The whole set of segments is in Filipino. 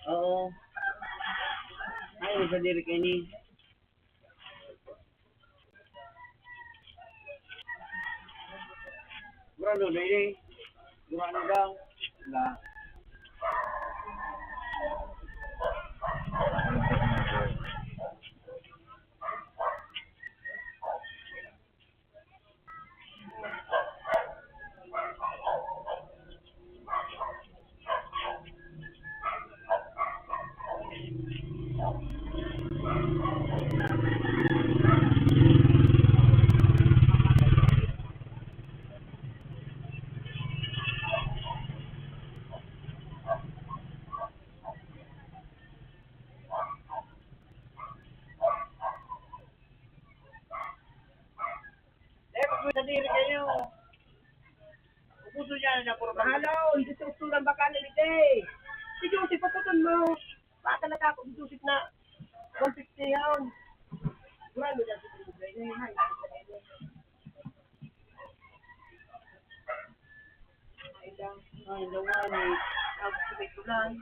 Oo. Ay, sa diri kini. Bro, dili. Duraan daw. La. Sa diri kayo. Puso niya na puro mahalaw, hindi sa usulan baka na day. Si Joseph, paputon mo. Baka nakako si Joseph na 150 yun. Duraan mo dyan si Joseph. Ay, naman eh. Tapos sabay ko lang.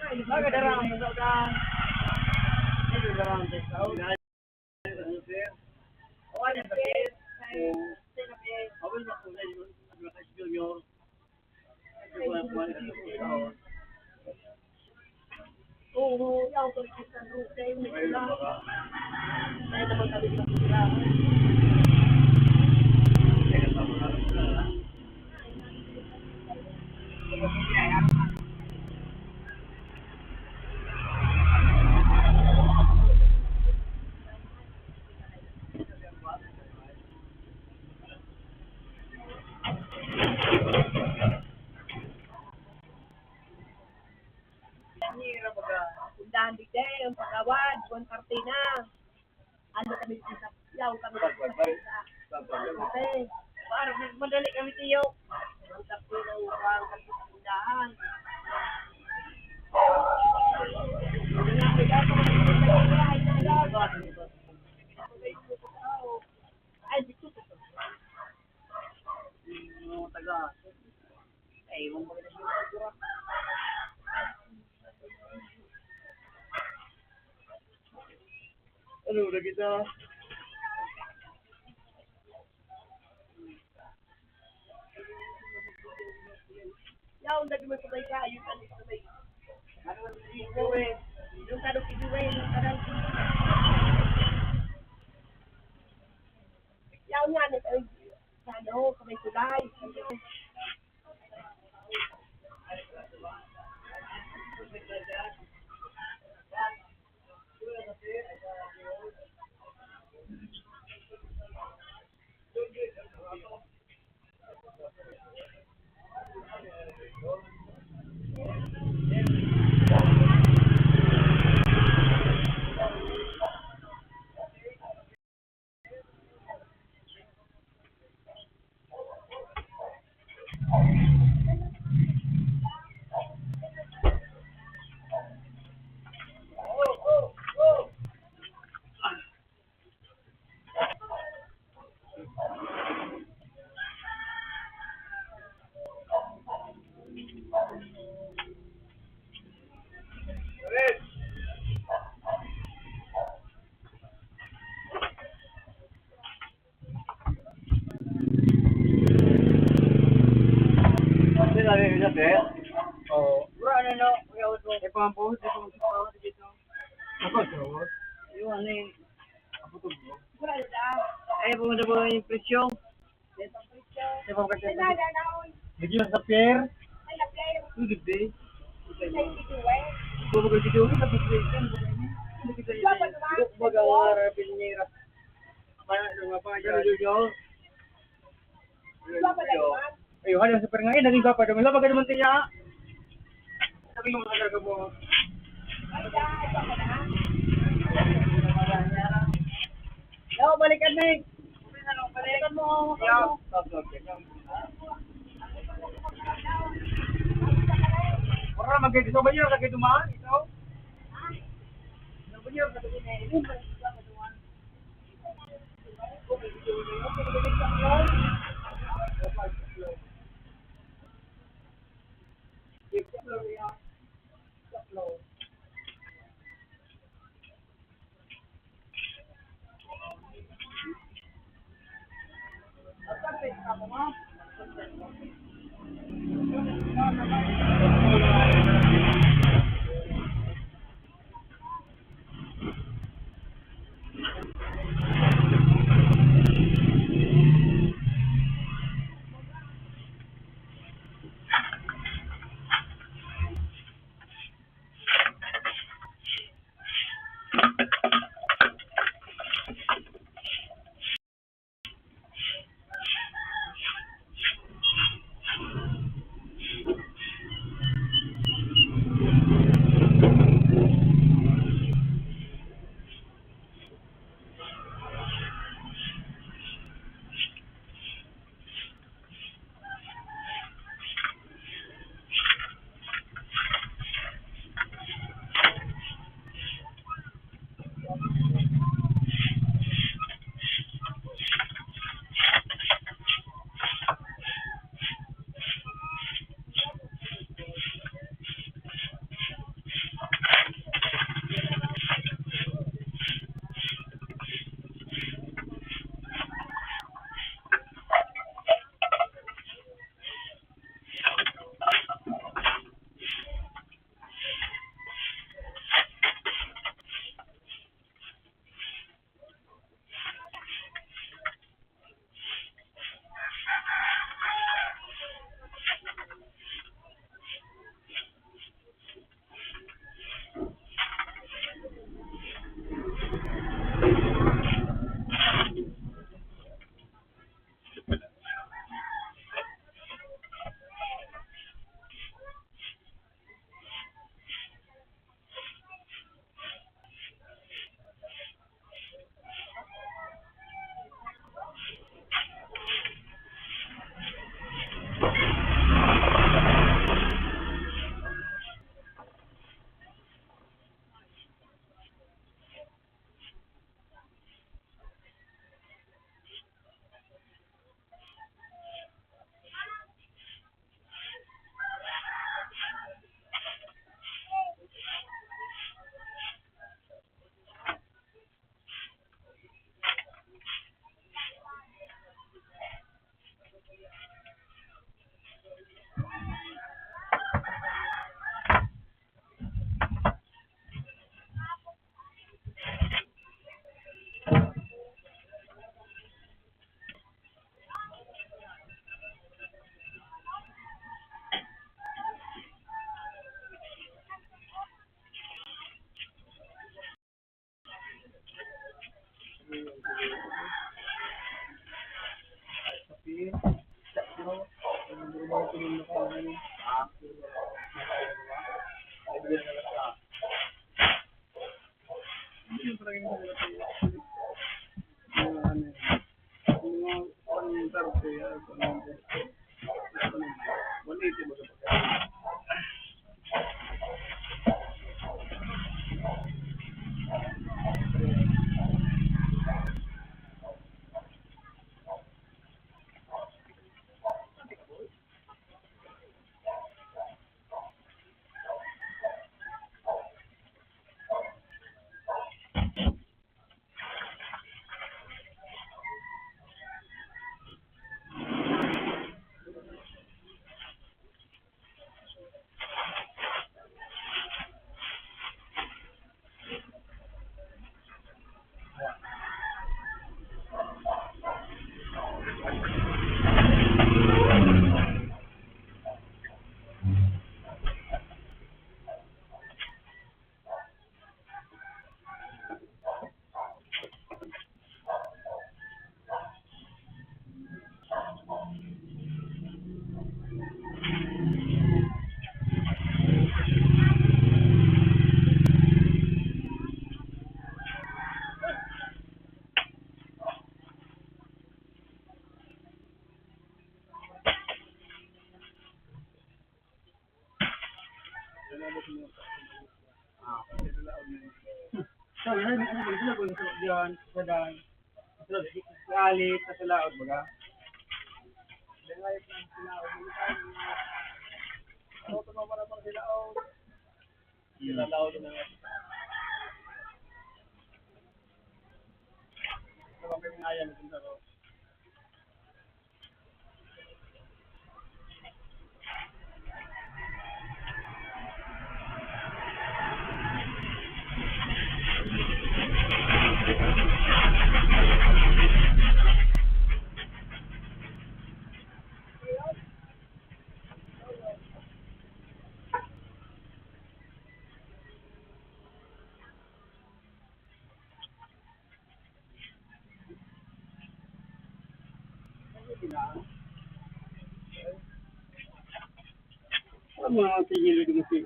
Ay, nagdarang mo sa udan. Ay, nagdarang mo sa udan. Awan na bakit? Awan na kulay yun. Ano ka si Junior? Oo, yaw ko kita ng rute. May sila. May naman kami sa sila. Undahan di day, ang pagawad, buwan kartina. Ano kami sa yaw kami sa okay. Parang madali kami tiyo. Ang kartina ng urang kami sa undahan. Ay, dito to. Taga. Ay, mong maganda. Ano udah kita? Ya udah cuma sebaik kayu kan sebaik. Ano yung kadok iduwe, yung kadang order? Oo. Wala na no. Kaya ito. Eh, pampo, dito mo sa dito. Ako, bro. Yung ano eh. Ako to, bro. Wala na. Eh, pumunta po yung presyo. Ito presyo. Eh, pampo kasi. Wala na na. Bigyan sa pier. Ay, na-play. Good day. Ay, dito eh. Kung baga video ko, nabigyan. Siapa naman? Baga, harapin niya. Kaya, lumapa niya. Siapa naman? Ayo, ada super ngayon, naging bapa naman. Lapa ka naman tiya. Sabi mo mga mo. Ay, siapa na? Yo, balikan Ning. Balikan mo. Yeah. Okay. Orang magkaya dito ba niyo? Kaya dumaan? Ikaw? Ano ba niyo? So, yan, sila kung sa diyan, sa dan. Sa alit, sa laod, baga. Sila laod na. Sa pinangayan ng saro. Ang mga tigil din si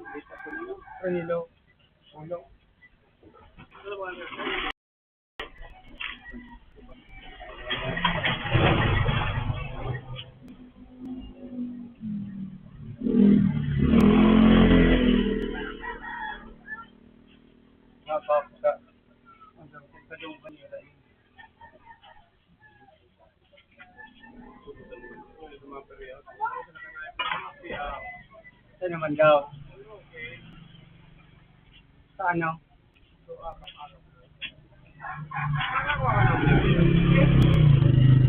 Ranilo. Ulo. Napaka. Ang kadong kanila. Saan naman daw? Sa ano?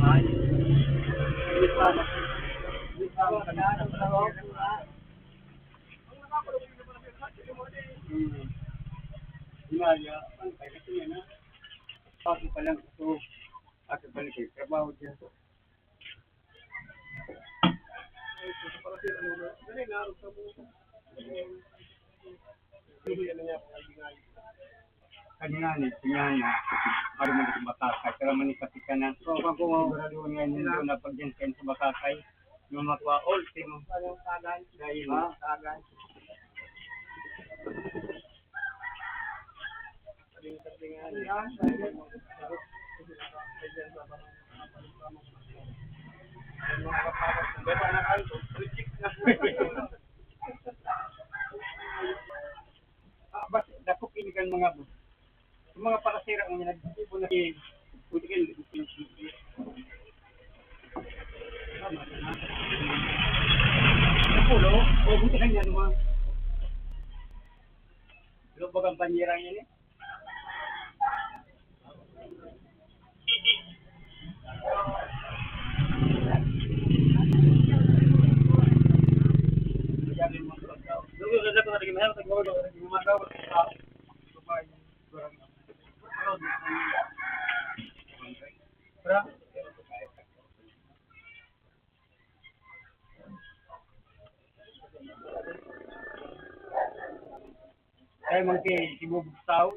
Ay. Ginaya, ang kaya kasi yan na. Pati pa lang ito. At balik ay trabaho dyan. Kanina ni Tinyana, para mo sa Bakakay, pero manipati ka na. So, kung siguraduhan nga nyo na pag dyan kayo sa Bakakay, yung matwa all team. Dahil, kagan. Basta dako pinigan mga bus. Yung mga pakasira ng nagsibo na si Putikil. Pulo, o buti lang yan mga. Lubog ang panyerang yan eh. Kaya mangke sibubog tao.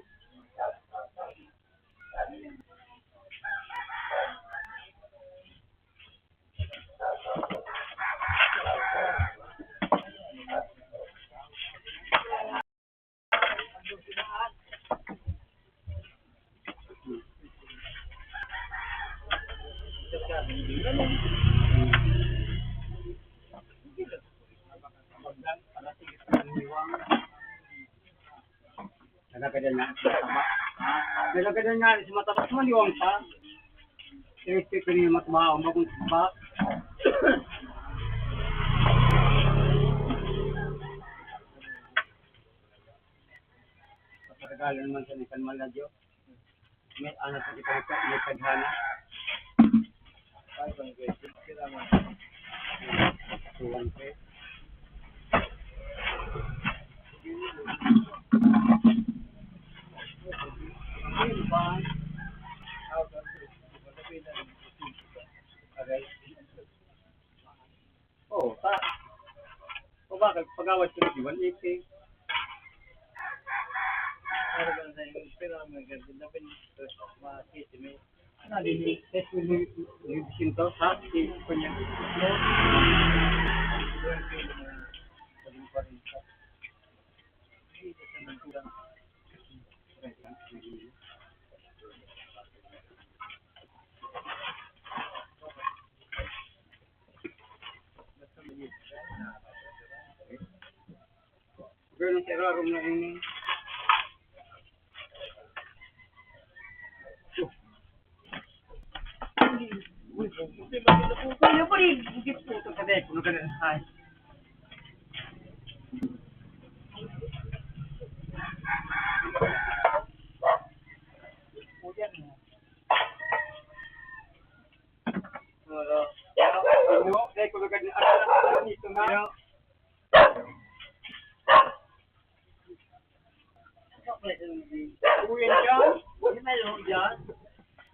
Nalagyan na sa mataba. Nalagyan na sa mataba. Maliwang pa. Ito ko niya mataba. Umagong mataba. Pagkagalan naman sa Nikan Maladyo. May anak sa kita may tadhana. Ay, bang guys. Kira mo. Tuwan ko. Oh, ta. O bakit pag-awat ko di 180? Ano ba sa yung pero ang ganda na pin ma-case me. Ano din test mo yung sinto sa si kunya. Pero Siraro na ini. Ano po rin? Hindi po ito ka dahil. Puno ka na sa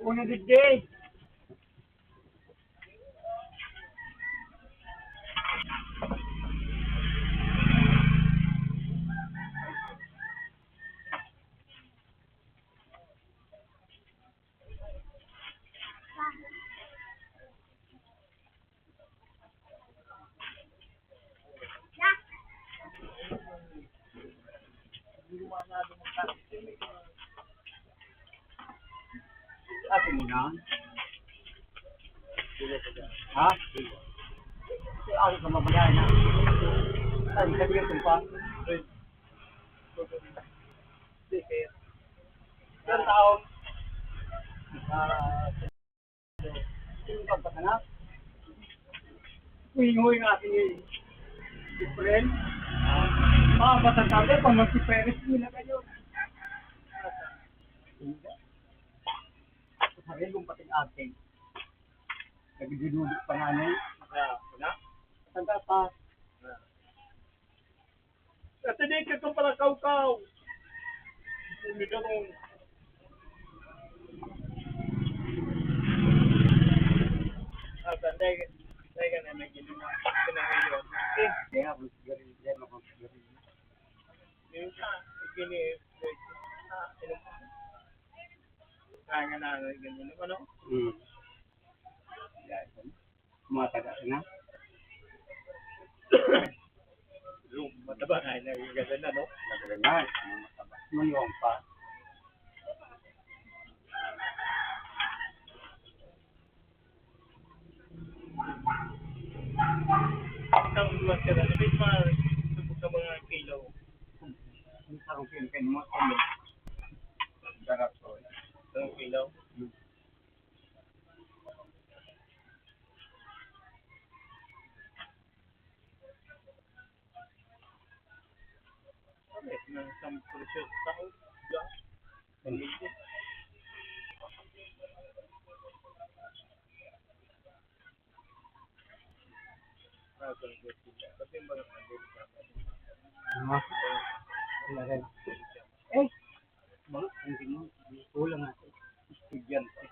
Una digday. Atin mo na. Ha? Ako ka mabagay na. Ay, sabihin kong pa. Ilang taon? Sino ka na? Uy nga si friend. Batang tao din, pang magsiperes nila kayo. Sabihin kong pating ating. Nagdududuk pa nga na eh. Wala? Tanda pa. At hindi ka ito pala kaukaw. Hindi ka mong... Sanday ka na may ginawa. Pinahilyo. Kaya ako sigarin. Kaya ako sigarin. Yung sa, gini, inom ka. Kaya nga na, ganyan naman, no? Kumataga ka na. Yung mataba nga, nagaganda na, no? Nagalang na. Mataba. Mayroong pa. Isang luwas ka na, may subok sa mga kilo. Hindi sa kong pinipin mo. Ano? Darap ko. Isang kilo. Ng isang precious tao. Pamilya. Kasi yung mga pamilya. Wala rin. Eh! Bakit? Hindi mo. Kulang ako. Estudyante.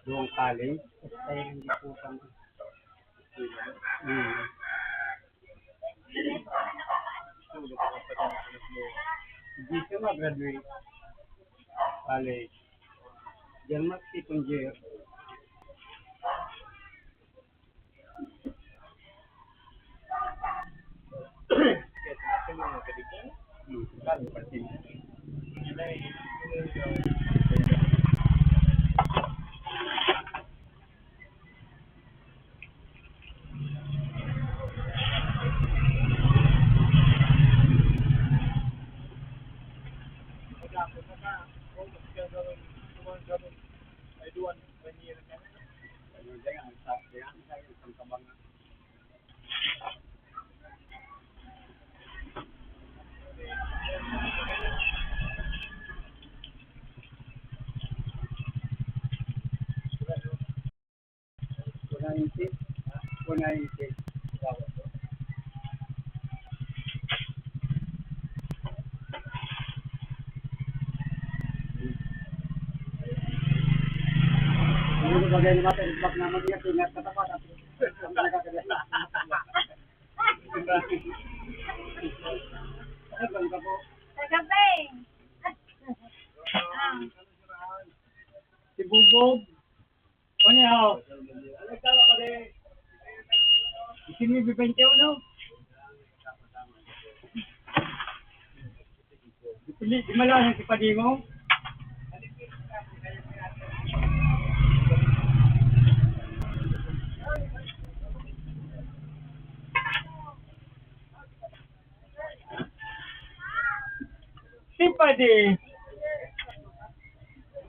Doong college. Kasi tayo hindi po kang... Tulog ka pa ng anak mo. Hindi ka mag-graduate. College. Diyan mag-second year. Kaya sinasabi mo ka dito. Lalo pati. Yun ay, Kunainti. Ano ba ganyan natin? Bak naman niya, tingat ka tapat. Ano ka po? Kagabi. Si Bubog. Ano yaw? Isini B21. Di malalang si Padimo. Simpadi.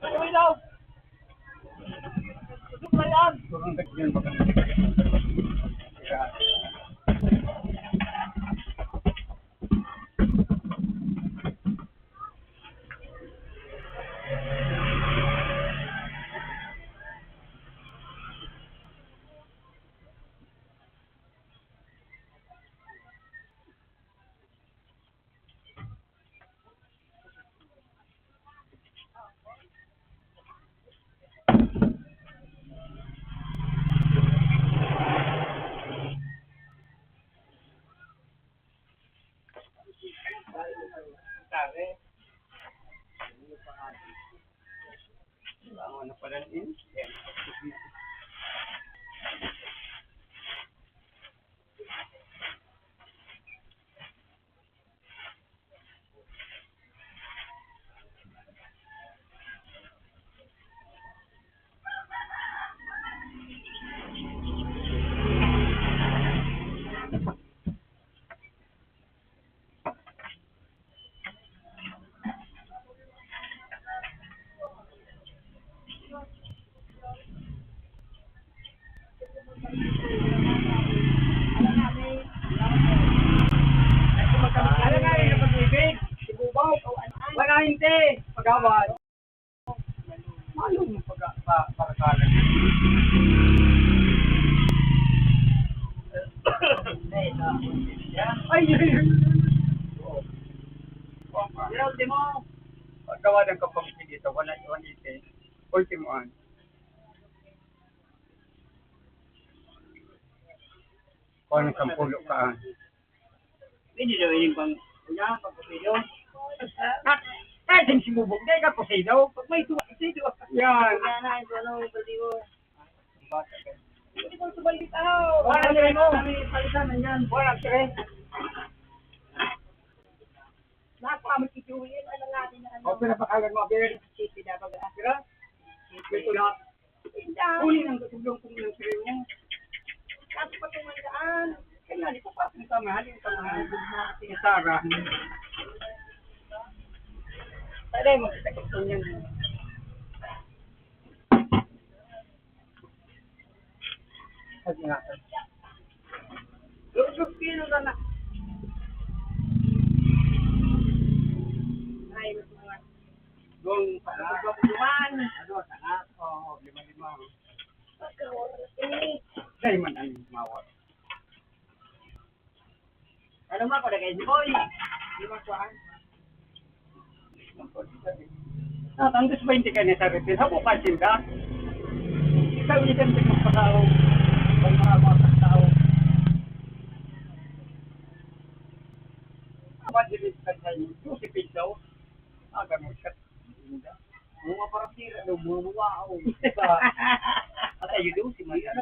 Uy, daw. Tusok na yan. Turun ka dyan baka. Ano pala yun? Ano nga yun ang pag-ibig? Ibubaw, o ano. Wala hindi. Pag-awad. Malong pag-parakalan. Ay, yun. Pero, di mo. Paggawa ng kapamilya dito, wala ite. Ultimoan. Kung anong kampulo ka. Hindi daw yung pang, kuya, pagpapilo. Kahit yung simubog, di ka posidaw. Pag may tuwa, kasi tuwa. Yan. Kaya na, ito ano, pati mo. Bata ka. Hindi ko subalit ako. Wala na mo. Kami palitan na yan. Wala stress. Napakamakituhin, ano natin na ano. O, pinapakalan mo, Abel. Sisi na pag Tira. Ito na. Uli ng katulong kung yung sila mo. Kasi patungandaan. Kaya di ko pa pinagkamahal yung kamahal. Si Sarah. Tara, magkasakit ko niyan. Sabi nga. Lugog kilo na na. Ay, mga Doon, pagkakuman. ano, sanga. Oo, lima-lima. Pagkakuman. Eh, Dahil man ang mawar. ano ma ko na kayo, boy? Di ba kuhaan? Tanggas 20 ka niya sa retin. Habo ka sinda. Ikaw isan sa magpasao. Pag mga tao. Madilis ka sa iyo. Si Pidaw. Aga mo siya. Mga para sira daw. Mga wow. At ayo daw si Maya.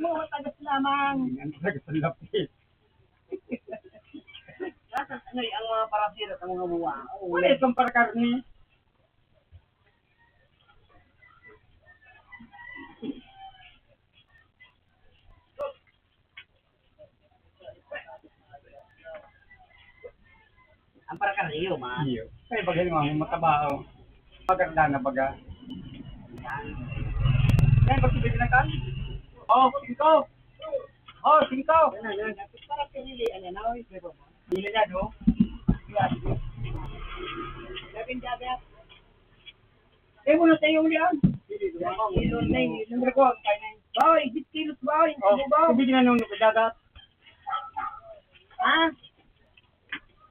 Mga tagas lamang. Ang tagas ang lapis. Nasa ano ang mga parasira sa mga buwa. Wala itong para karni. Ang parakaryo, man. Iyo. Kaya bagay mo, matabaho. Maganda na baga. Yan, pagkibig na kan? Oh, 5. Oh, 5. Para pinili, ano na, pero Hindi na, no? labing jabe. Eh, muna tayo ulian. Kilo na yun. Siyempre ko, Boy, 10 kilos boy. oh, ibig na nung nagdagat. Ha?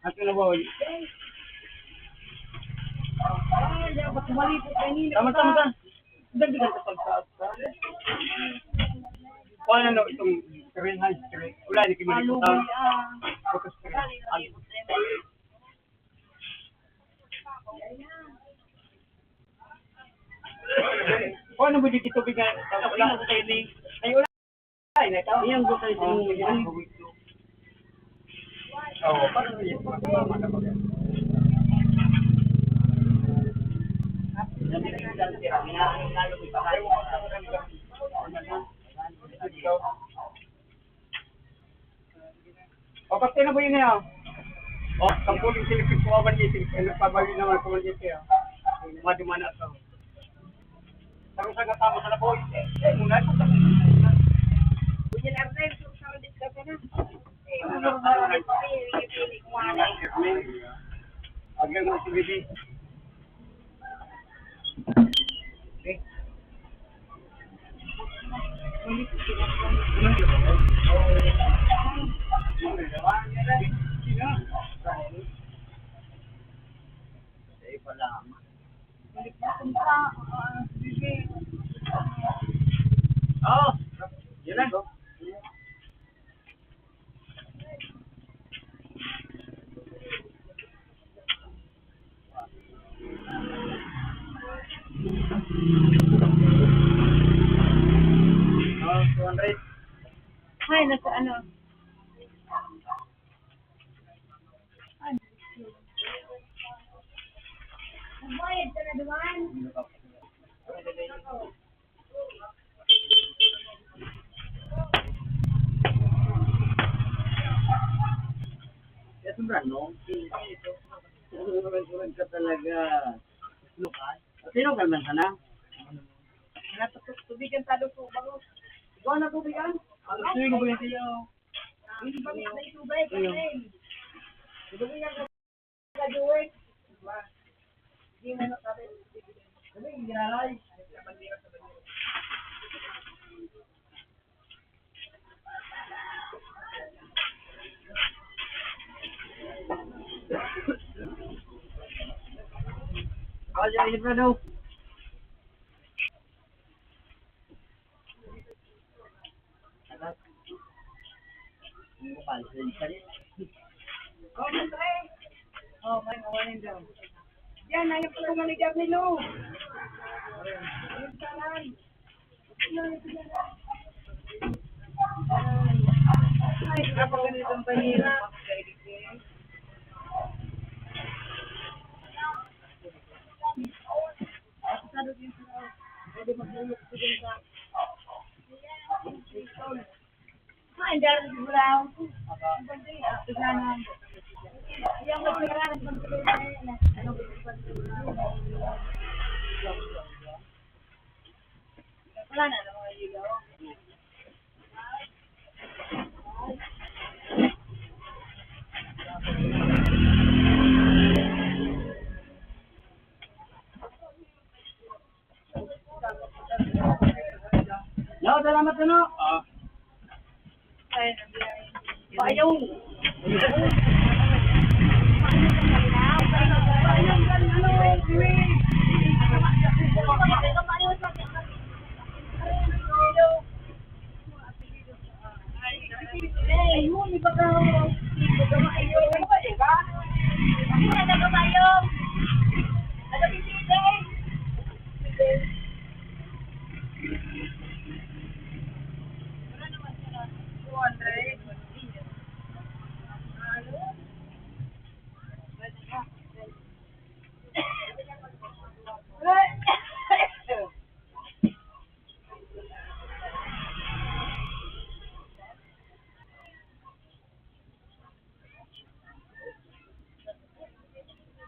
At na boy. Ay, dapat malipot kanina. Tama. Dagdagan sa pagsaas ka. Kung ano, itong screen high screen. Wala, di kimali ko Malubog tao. ah. Focus screen. Kung ano ba dito tubig nga? Wala ko kayo ni. Ay, wala. Ay, nataw. Iyang gusto ito yung Oo, parang yun. Mama na baga. O, pati na po yun niya. Oh, kampuling silipin ko awan dito. Nagpabali naman ko dito. Madumana sa. Tarong sa katama sa laboy. Muna ito sa Punya Arnel, sama discuss na. Ano ba rin pa pili ko wala. Agad mo si Bibi. Eh. Oh, yun lang. Oh, 200. Ay, nasa ano. Bayad ka na duman. Ya, no? Suran ka talaga. Lokal? Sino ka man sana? Tubigan talo ko bago. Ikaw na tubigan? Gusto ko ba yung tiyo? Hindi ba may tubig kasi. Tubigan ka graduate. Hindi mo na sabi. Sabi, ginalay. Kau jadi hibra daw. Anak. Hindi ko pansin. Oh, Andre. Oh, may mawanin daw. Yan, nangip ko ng manager ni Lou. Ay, napakaganitong panira. Ay, dari bulan. Yang berperan wala na naman yung ilaw. Yo, salamat ano? Ay, ayaw.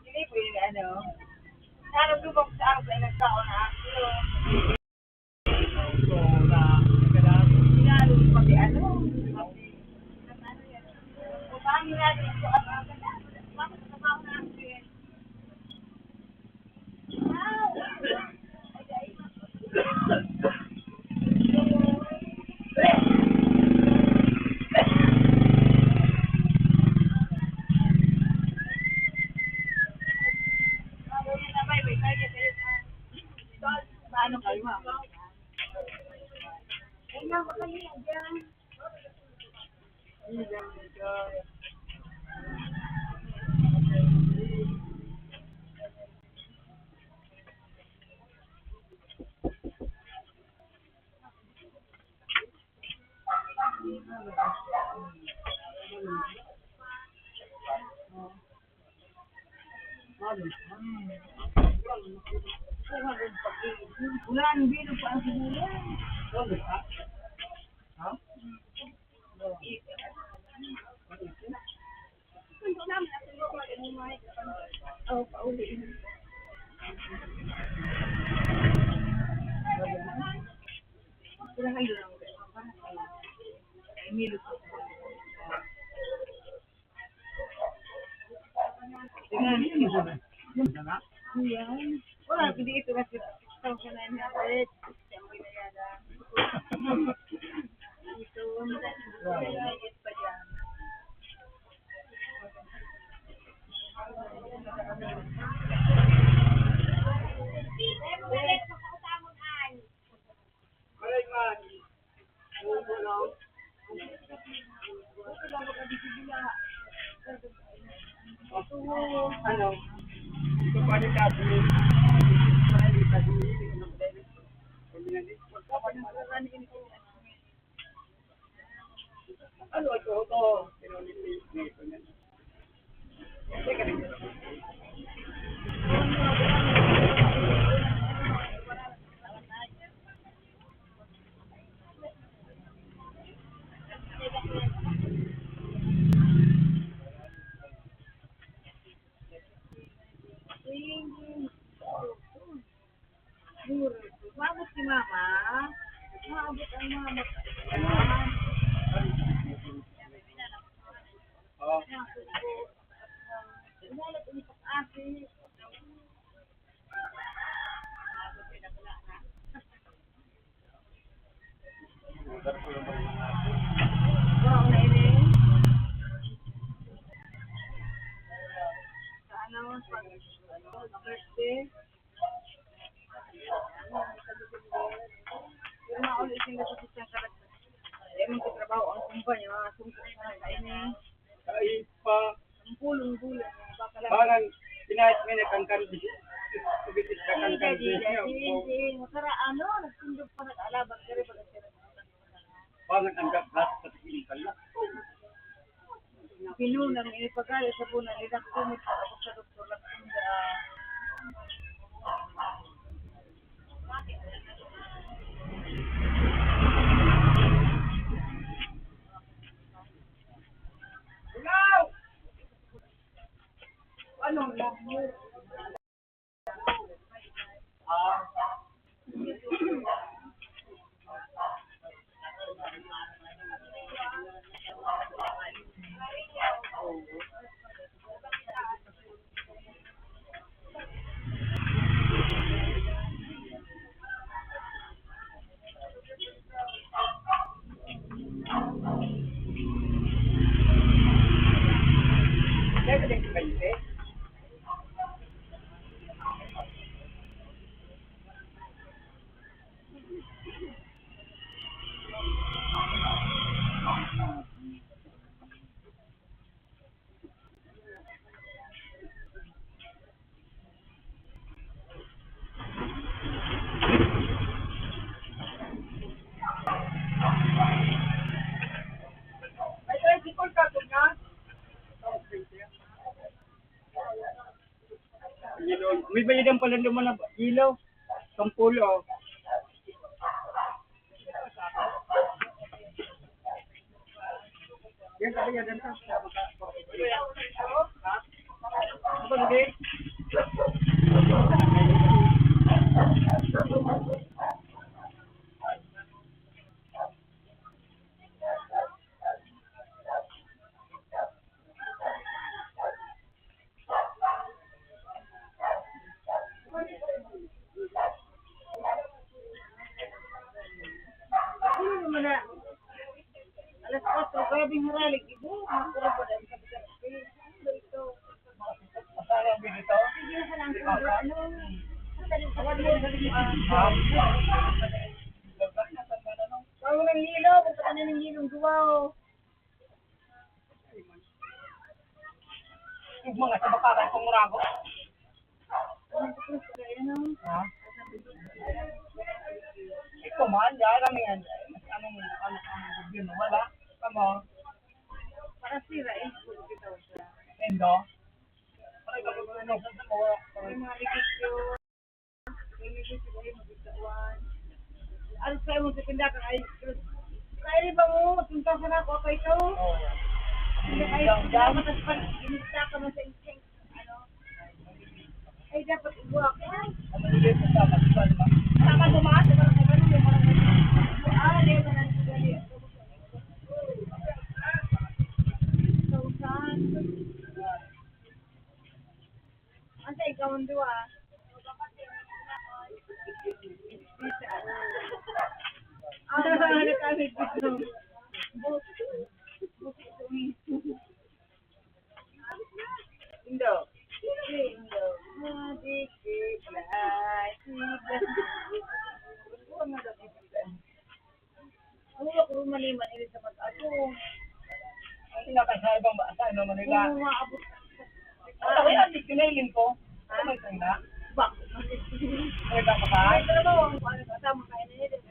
Hindi po yung ano. Sarap lubog sa araw ay nagkaon na. Paano kayo ma? Ay, nga ba kayo dyan? Wala, hindi na pa ang siguro. Oh, pauliin. Kurang ayo lang. Emilio. Yan. Wala, hindi ito kasi ito ka na inalit. Ito, mayigit pa dyan. Ano? Ito pa rin kasi. Ano ito? Maabot si mama. Maabot ang mama. Oh. Inalat ini pag-asi. Wow, na ini. Sa ano, birthday. Pero maulit yung nasa siyang karakter. Emang katrabaho ang kumpanya, mga sungkot na ini. Kahit pa, Pulong-pulong. Baka lang. parang pinahit mo na kangkan. Tubitis ka kangkan. Hindi. Masara ano, nagtundog pa nag-alabag. Kaya ba nagtira? Parang ang gablas sa tingin ka lang. Pinunang inipagkali sa bunan. Nilaktumit sa ako sa doktor. Laktunda. Ano lang mo? Debe de que may bayadan pala naman na ilaw. 10. Yan bayadan ka. Apa lagi? Ano naman na? Alas 4, grabing haralik. Ibu, makura pa dahil sa pagkakasya. Ano ito? Asal ang binito? Sige na lang. Ano? Bago ng lilo, punta ka na ng lilong duwaw. Yung mga sa bakaran kong murago. Ano? Ha? Ito man, dahil kami yan. Anong gobyerno? Wala. Kamo. Para sira eh. Endo. Para kami ano, May mga regisyo. May regisyo kayo mag-istawan. Ano sa'yo mo sa tindakan ay kaya ba mo? Tuntasan ako ako ito. Hindi kayo. Dapat as pa. Ginista ka mo sa isang. Ay, dapat ibuwak. Ano ulit sa dapat ba? Tama dumaan, parang ganun yung parang ganun. Ah, hindi mo nang gali. Sausan. Asa ikaw ang dua? Ah, nakakamit dito. Indo. Ano ako maliman ini sa ako. Ang nakasaya bang ba sa Manila? Kung maabot Ano kaya di kinailin ko? Ano may tanda? bak. Ay, dapat ka? Ay, pero ano kasama kayo na yun.